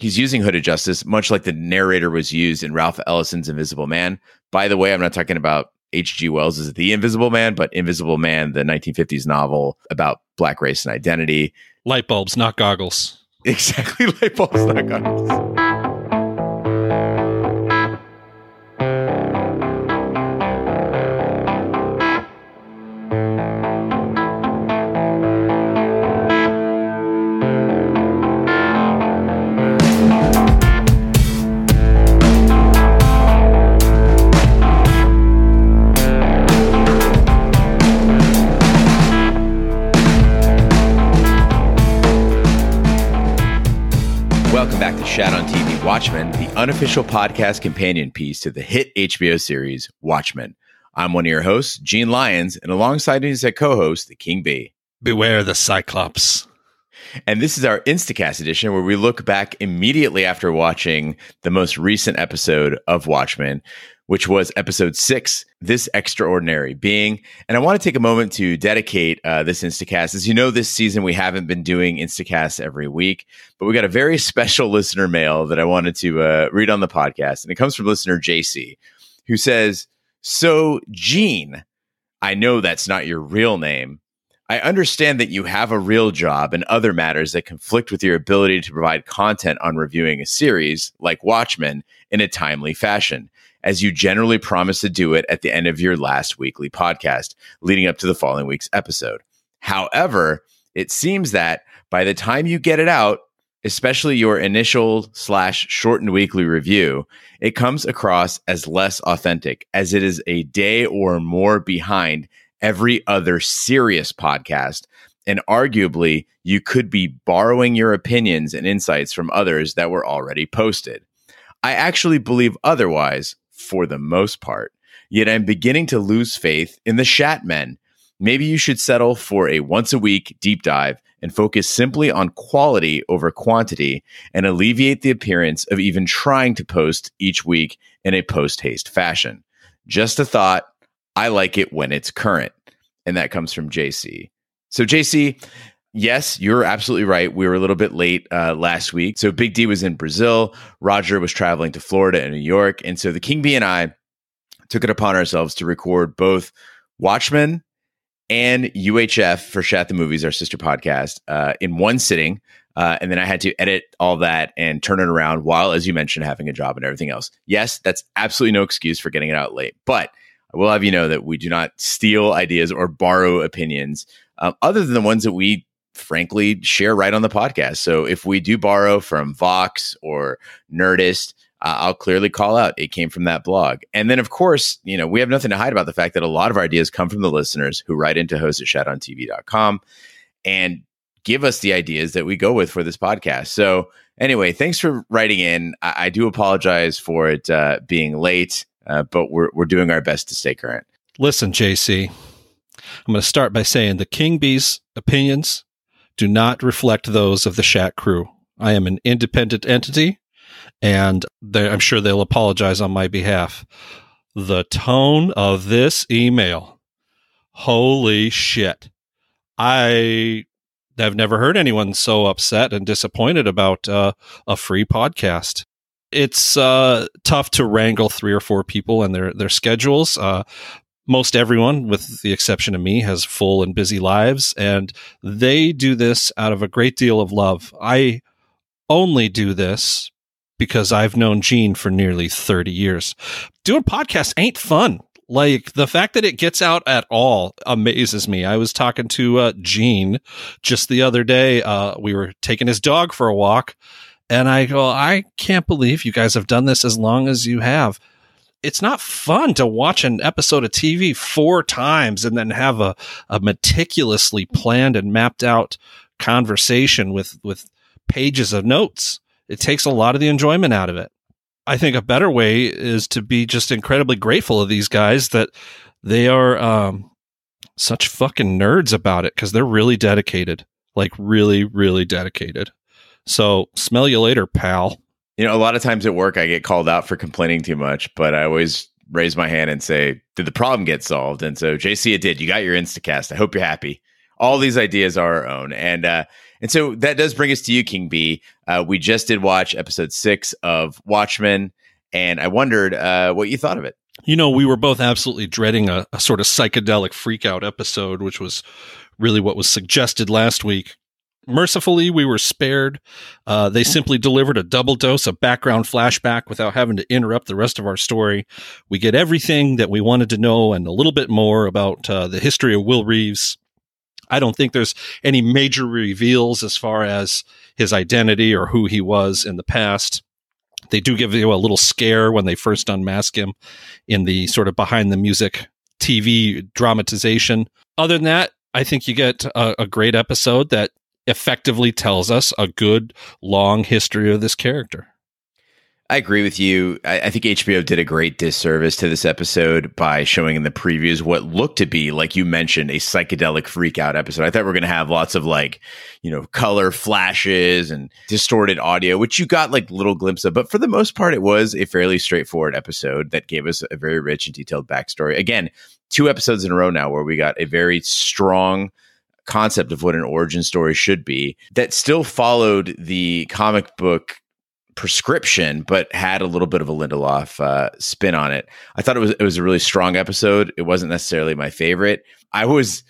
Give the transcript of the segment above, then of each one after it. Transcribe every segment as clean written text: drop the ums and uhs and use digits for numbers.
He's using Hooded Justice, much like the narrator was used in Ralph Ellison's Invisible Man. By the way, I'm not talking about H.G. Wells' The Invisible Man, but Invisible Man, the 1950s novel about Black race and identity. Light bulbs, not goggles. Exactly, light bulbs, not goggles. Welcome back to Shat on TV Watchmen, the unofficial podcast companion piece to the hit HBO series Watchmen. I'm one of your hosts, Gene Lyons, and alongside me is a co-host, the King Bee. Beware the Cyclops. And this is our Instacast edition where we look back immediately after watching the most recent episode of Watchmen, which was episode 6, This Extraordinary Being. And I want to take a moment to dedicate this Instacast. As you know, this season we haven't been doing Instacasts every week, but we got a very special listener mail that I wanted to read on the podcast. And it comes from listener JC, who says, "So, Gene, I know that's not your real name. I understand that you have a real job and other matters that conflict with your ability to provide content on reviewing a series like Watchmen in a timely fashion, as you generally promise to do it at the end of your last weekly podcast, leading up to the following week's episode. However, it seems that by the time you get it out, especially your initial/shortened weekly review, it comes across as less authentic, as it is a day or more behind every other serious podcast, and arguably you could be borrowing your opinions and insights from others that were already posted. I actually believe otherwise for the most part, yet I'm beginning to lose faith in the Shat Men. Maybe you should settle for a once-a-week deep dive and focus simply on quality over quantity and alleviate the appearance of even trying to post each week in a post-haste fashion. Just a thought. I like it when it's current." And that comes from JC. So JC, yes, you're absolutely right. We were a little bit late last week. So Big D was in Brazil. Roger was traveling to Florida and New York. And so the King Bee and I took it upon ourselves to record both Watchmen and UHF for Shat the Movies, our sister podcast, in one sitting. And then I had to edit all that and turn it around while, as you mentioned, having a job and everything else. Yes, that's absolutely no excuse for getting it out late. But I will have you know that we do not steal ideas or borrow opinions other than the ones that we frankly share right on the podcast. So if we do borrow from Vox or Nerdist, I'll clearly call out it came from that blog. And then, of course, you know, we have nothing to hide about the fact that a lot of our ideas come from the listeners who write into host@shatontv.com and give us the ideas that we go with for this podcast. So anyway, thanks for writing in. I do apologize for it being late. But we're doing our best to stay current. Listen, JC, I'm going to start by saying the King Bee's opinions do not reflect those of the Shat Crew. I am an independent entity, and I'm sure they'll apologize on my behalf. The tone of this email, holy shit. I have never heard anyone so upset and disappointed about a free podcast. It's tough to wrangle 3 or 4 people and their schedules. Most everyone, with the exception of me, has full and busy lives, and they do this out of a great deal of love. I only do this because I've known Gene for nearly 30 years. Doing podcasts ain't fun. Like, the fact that it gets out at all amazes me. I was talking to Gene just the other day. We were taking his dog for a walk. And I go, I can't believe you guys have done this as long as you have. It's not fun to watch an episode of TV 4 times and then have a meticulously planned and mapped out conversation with pages of notes. It takes a lot of the enjoyment out of it. I think a better way is to be just incredibly grateful of these guys that they are such fucking nerds about it, because they're really dedicated, like really, really dedicated. So smell you later, pal. You know, a lot of times at work, I get called out for complaining too much, but I always raise my hand and say, did the problem get solved? And so, JC, it did. You got your Instacast. I hope you're happy. All these ideas are our own. And And so that does bring us to you, King B. We just did watch episode 6 of Watchmen, and I wondered what you thought of it. You know, we were both absolutely dreading a sort of psychedelic freakout episode, which was really what was suggested last week. Mercifully, we were spared. They simply delivered a double dose of background flashback without having to interrupt the rest of our story. We get everything that we wanted to know and a little bit more about the history of Will Reeves. I don't think there's any major reveals as far as his identity or who he was in the past. They do give you a little scare when they first unmask him in the sort of behind the music TV dramatization. Other than that, I think you get a great episode that effectively tells us a good, long history of this character. I agree with you. I think HBO did a great disservice to this episode by showing in the previews what looked to be, like you mentioned, a psychedelic freakout episode. I thought we were going to have lots of color flashes and distorted audio, which you got like little glimpse of. But for the most part, it was a fairly straightforward episode that gave us a very rich and detailed backstory. Again, 2 episodes in a row now where we got a very strong concept of what an origin story should be that still followed the comic book prescription, but had a little bit of a Lindelof spin on it. I thought it was a really strong episode. It wasn't necessarily my favorite. I was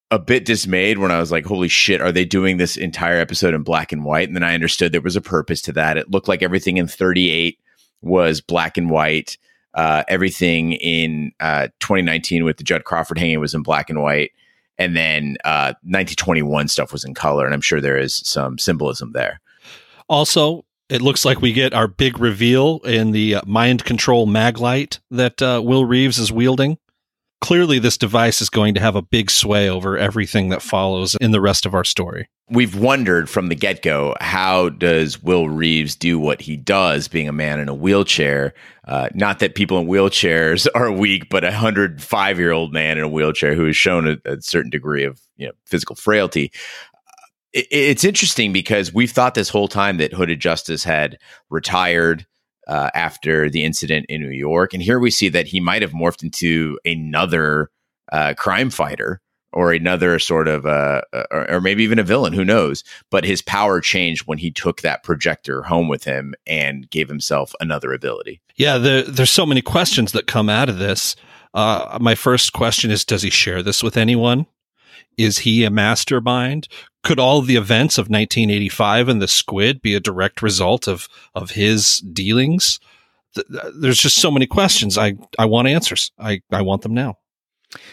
a bit dismayed when I was like, holy shit, are they doing this entire episode in black and white? And then I understood there was a purpose to that. It looked like everything in 38 was black and white. Everything in 2019 with the Judd Crawford hanging was in black and white. And then 1921 stuff was in color. And I'm sure there is some symbolism there. Also, it looks like we get our big reveal in the mind control Maglite that Will Reeves is wielding. Clearly, this device is going to have a big sway over everything that follows in the rest of our story. We've wondered from the get-go, how does Will Reeves do what he does being a man in a wheelchair? Not that people in wheelchairs are weak, but a 105-year-old man in a wheelchair who has shown a certain degree of physical frailty. It's interesting because we've thought this whole time that Hooded Justice had retired after the incident in New York. And here we see that he might have morphed into another crime fighter or another sort of, or maybe even a villain, who knows? But his power changed when he took that projector home with him and gave himself another ability. Yeah, there's so many questions that come out of this. My first question is, does he share this with anyone? Is he a mastermind? Could all the events of 1985 and the Squid be a direct result of his dealings? There's just so many questions. I want answers. I want them now.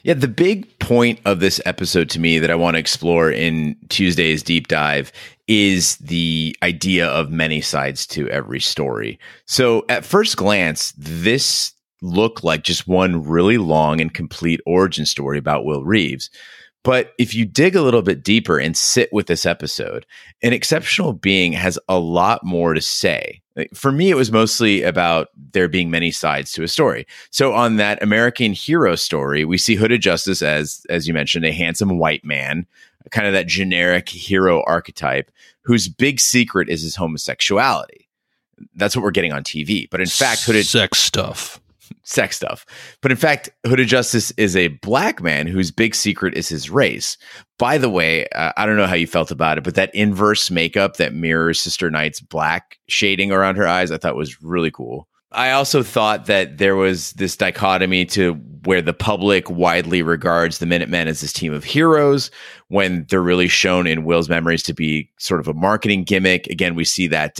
Yeah, the big point of this episode to me that I want to explore in Tuesday's deep dive is the idea of many sides to every story. So at first glance, this looked like just one really long and complete origin story about Will Reeves. But if you dig a little bit deeper and sit with this episode, an exceptional being has a lot more to say. For me, it was mostly about there being many sides to a story. So on that American hero story, we see Hooded Justice as you mentioned, a handsome white man, kind of that generic hero archetype whose big secret is his homosexuality. That's what we're getting on TV. But in fact, sex stuff. But in fact, Hooded Justice is a black man whose big secret is his race. By the way, I don't know how you felt about it, but that inverse makeup that mirrors Sister Night's black shading around her eyes, I thought was really cool. I also thought that there was this dichotomy to where the public widely regards the Minutemen as this team of heroes when they're really shown in Will's memories to be sort of a marketing gimmick. Again, we see that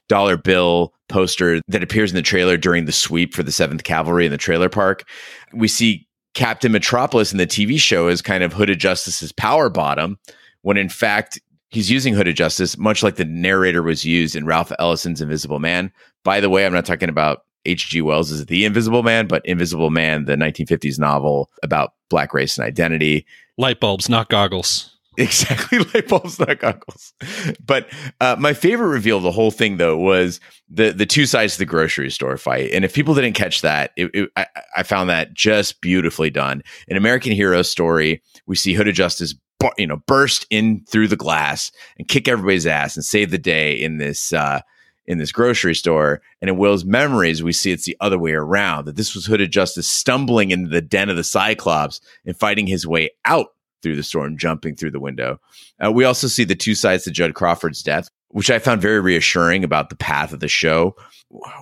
dollar bill poster that appears in the trailer during the sweep for the 7th Cavalry in the trailer park. We see Captain Metropolis in the TV show as kind of Hooded Justice's power bottom, when in fact he's using Hooded Justice much like the narrator was used in Ralph Ellison's Invisible Man. By the way, I'm not talking about H.G. Wells' The Invisible Man, but Invisible Man, the 1950s novel about black race and identity. Light bulbs, not goggles. Exactly, light bulbs, not goggles. But my favorite reveal of the whole thing, though, was the two sides to the grocery store fight. And if people didn't catch that, I found that just beautifully done. In American Hero story, we see Hooded Justice burst in through the glass and kick everybody's ass and save the day in this grocery store. And in Will's memories, we see it's the other way around, that this was Hooded Justice stumbling into the den of the Cyclops and fighting his way out through the storm, jumping through the window. We also see the two sides to Judd Crawford's death, which I found very reassuring about the path of the show.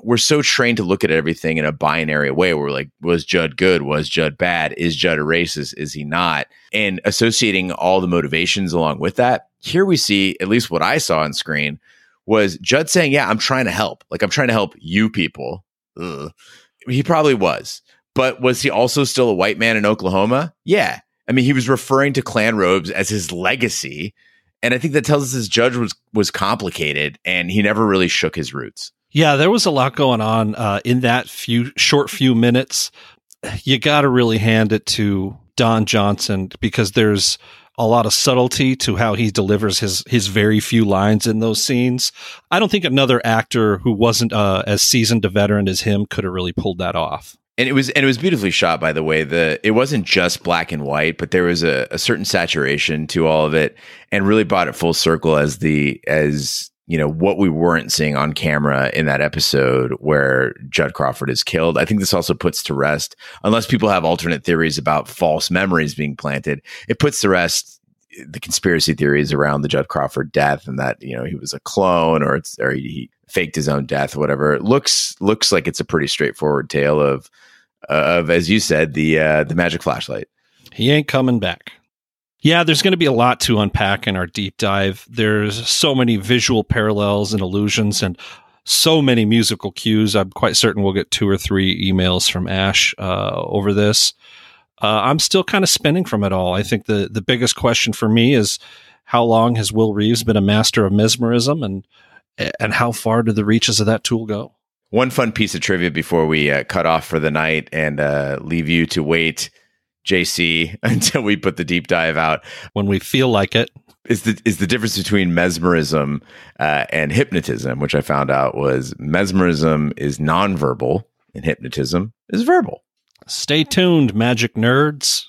We're so trained to look at everything in a binary way where we're like, was Judd good? Was Judd bad? Is Judd a racist? Is he not? And associating all the motivations along with that, here we see, at least what I saw on screen, was Judd saying, yeah, I'm trying to help. Like, I'm trying to help you people. Ugh. He probably was. But was he also still a white man in Oklahoma? Yeah. I mean, he was referring to clan robes as his legacy. And I think that tells us his judge was complicated and he never really shook his roots. Yeah, there was a lot going on in that short few minutes. You got to really hand it to Don Johnson because there's a lot of subtlety to how he delivers his very few lines in those scenes. I don't think another actor who wasn't as seasoned a veteran as him could have really pulled that off. And it was beautifully shot, by the way. It wasn't just black and white, but there was a certain saturation to all of it, and really brought it full circle as what we weren't seeing on camera in that episode where Judd Crawford is killed. I think this also puts to rest, unless people have alternate theories about false memories being planted, it puts to rest the conspiracy theories around the Judd Crawford death and that, he was a clone or he faked his own death, or whatever. It looks like it's a pretty straightforward tale of as you said, the magic flashlight. He ain't coming back. Yeah, there's going to be a lot to unpack in our deep dive. There's so many visual parallels and allusions and so many musical cues. I'm quite certain we'll get 2 or 3 emails from Ash over this. I'm still kind of spinning from it all. I think the biggest question for me is how long has Will Reeves been a master of mesmerism, and how far do the reaches of that tool go? One fun piece of trivia before we cut off for the night and leave you to wait, JC, until we put the deep dive out. When we feel like it. Is the difference between mesmerism and hypnotism, which I found out was mesmerism is nonverbal and hypnotism is verbal. Stay tuned, magic nerds.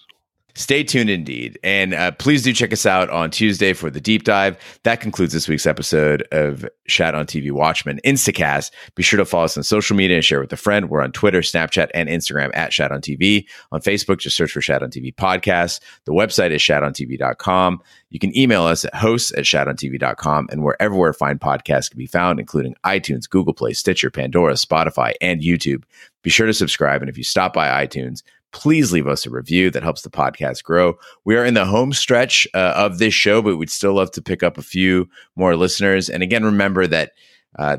Stay tuned indeed. And please do check us out on Tuesday for the deep dive. That concludes this week's episode of Shat on TV Watchmen Instacast. Be sure to follow us on social media and share with a friend. We're on Twitter, Snapchat, and Instagram at Shat on TV. On Facebook, just search for Shat on TV Podcast. The website is shatontv.com. You can email us at hosts@shatontv.com, and wherever fine podcasts can be found, including iTunes, Google Play, Stitcher, Pandora, Spotify, and YouTube. Be sure to subscribe. And if you stop by iTunes, please leave us a review. That helps the podcast grow. We are in the home stretch of this show, but we'd still love to pick up a few more listeners. And again, remember that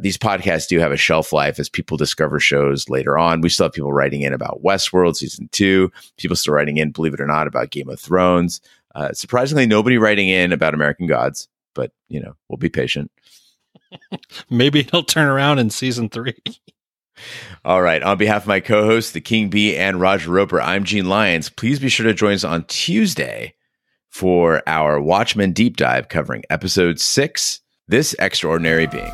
these podcasts do have a shelf life as people discover shows later on. We still have people writing in about Westworld Season 2. People still writing in, believe it or not, about Game of Thrones. Surprisingly, nobody writing in about American Gods, but, we'll be patient. Maybe he'll turn around in Season 3. All right. On behalf of my co-hosts, the King Bee and Roger Roper, I'm Gene Lyons. Please be sure to join us on Tuesday for our Watchmen Deep Dive covering Episode 6, This Extraordinary Being.